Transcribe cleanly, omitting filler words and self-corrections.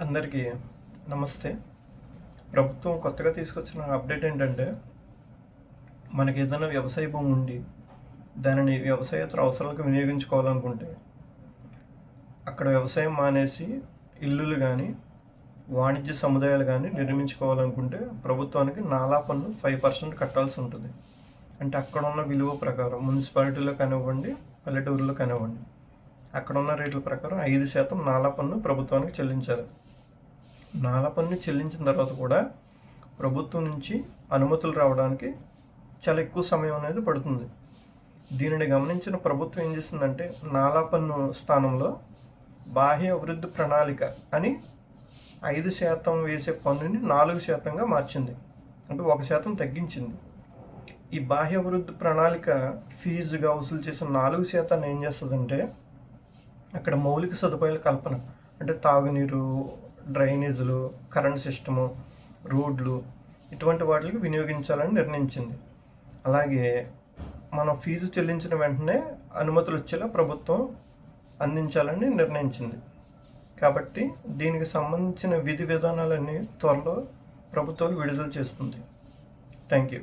అందరికీ నమస్తే. ప్రభుత్వం కొత్తగా తీసుకొచ్చిన అప్డేట్ ఏంటంటే, మనకి ఏదైనా వ్యవసాయ భూమి ఉండి దానిని వ్యవసాయేతర అవసరాలకు వినియోగించుకోవాలనుకుంటే, అక్కడ వ్యవసాయం మానేసి ఇల్లులు కానీ వాణిజ్య సముదాయాలు కానీ నిర్మించుకోవాలనుకుంటే ప్రభుత్వానికి నాలా పన్ను 5% కట్టాల్సి ఉంటుంది. అంటే అక్కడ ఉన్న విలువ ప్రకారం మున్సిపాలిటీలో కానివ్వండి, పల్లెటూరులో కానివ్వండి, అక్కడ ఉన్న రేట్ల ప్రకారం 5% నాలా పన్ను ప్రభుత్వానికి చెల్లించాలి. నాలా పన్ను చెల్లించిన తర్వాత కూడా ప్రభుత్వం నుంచి అనుమతులు రావడానికి చాలా ఎక్కువ సమయం అనేది పడుతుంది. దీనిని గమనించిన ప్రభుత్వం ఏం చేసిందంటే, నాలా పన్ను స్థానంలో బాహ్య అభివృద్ధి ప్రణాళిక అని 5% వేసే పన్నుని 4%గా మార్చింది. అంటే 1% తగ్గించింది. ఈ బాహ్య అభివృద్ధి ప్రణాళిక ఫీజుగా వసూలు చేసిన 4% ఏం చేస్తుందంటే, అక్కడ మౌలిక సదుపాయాల కల్పన అంటే తాగునీరు, డ్రైనేజీలు, కరెంట్ సిస్టము, రోడ్లు ఇటువంటి వాటికి వినియోగించాలని నిర్ణయించింది. అలాగే మనం ఫీజు చెల్లించిన వెంటనే అనుమతులు వచ్చేలా ప్రభుత్వం అందించాలని నిర్ణయించింది. కాబట్టి దీనికి సంబంధించిన విధి విధానాలన్నీ త్వరలో ప్రభుత్వం విడుదల చేస్తుంది. Thank you.